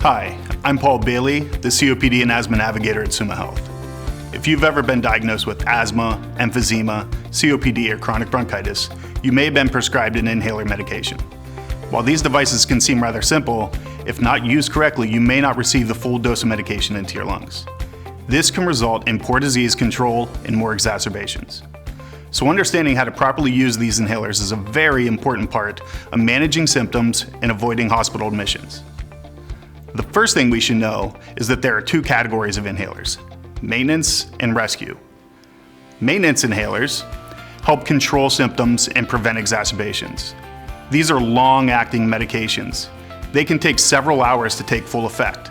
Hi, I'm Paul Bailey, the COPD and Asthma Navigator at Summa Health. If you've ever been diagnosed with asthma, emphysema, COPD, or chronic bronchitis, you may have been prescribed an inhaler medication. While these devices can seem rather simple, if not used correctly, you may not receive the full dose of medication into your lungs. This can result in poor disease control and more exacerbations. So understanding how to properly use these inhalers is a very important part of managing symptoms and avoiding hospital admissions. The first thing we should know is that there are two categories of inhalers: maintenance and rescue. Maintenance inhalers help control symptoms and prevent exacerbations. These are long-acting medications. They can take several hours to take full effect,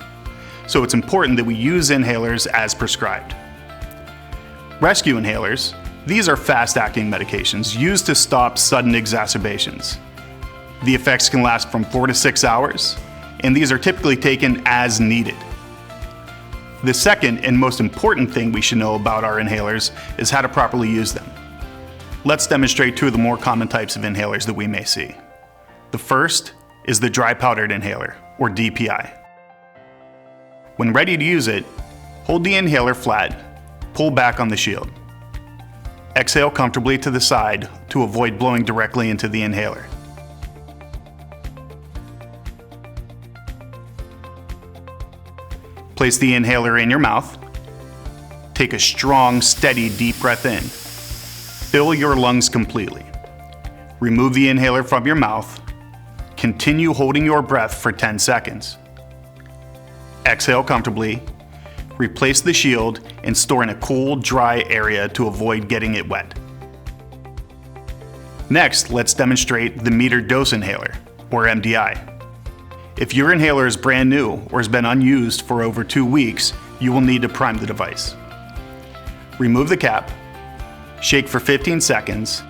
so it's important that we use inhalers as prescribed. Rescue inhalers, these are fast-acting medications used to stop sudden exacerbations. The effects can last from 4 to 6 hours, and these are typically taken as needed. The second and most important thing we should know about our inhalers is how to properly use them. Let's demonstrate two of the more common types of inhalers that we may see. The first is the dry powdered inhaler, or DPI. When ready to use it, hold the inhaler flat, pull back on the shield. Exhale comfortably to the side to avoid blowing directly into the inhaler. Place the inhaler in your mouth. Take a strong, steady, deep breath in. Fill your lungs completely. Remove the inhaler from your mouth. Continue holding your breath for 10 seconds. Exhale comfortably. Replace the shield and store in a cool, dry area to avoid getting it wet. Next, let's demonstrate the metered dose inhaler, or MDI. If your inhaler is brand new or has been unused for over 2 weeks, you will need to prime the device. Remove the cap, shake for 15 seconds,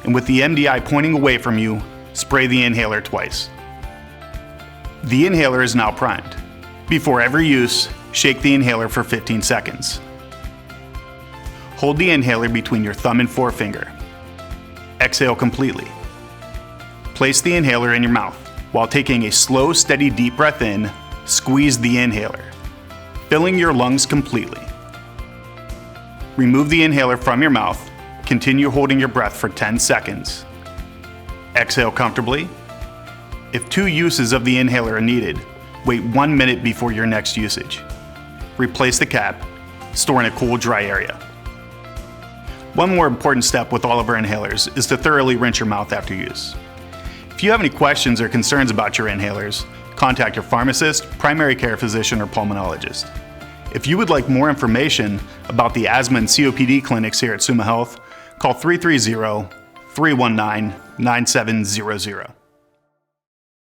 and with the MDI pointing away from you, spray the inhaler twice. The inhaler is now primed. Before every use, shake the inhaler for 15 seconds. Hold the inhaler between your thumb and forefinger. Exhale completely. Place the inhaler in your mouth. While taking a slow, steady, deep breath in, squeeze the inhaler, filling your lungs completely. Remove the inhaler from your mouth. Continue holding your breath for 10 seconds. Exhale comfortably. If 2 uses of the inhaler are needed, wait 1 minute before your next usage. Replace the cap. Store in a cool, dry area. One more important step with all of our inhalers is to thoroughly rinse your mouth after use. If you have any questions or concerns about your inhalers, contact your pharmacist, primary care physician, or pulmonologist. If you would like more information about the asthma and COPD clinics here at Summa Health, call 330-319-9700.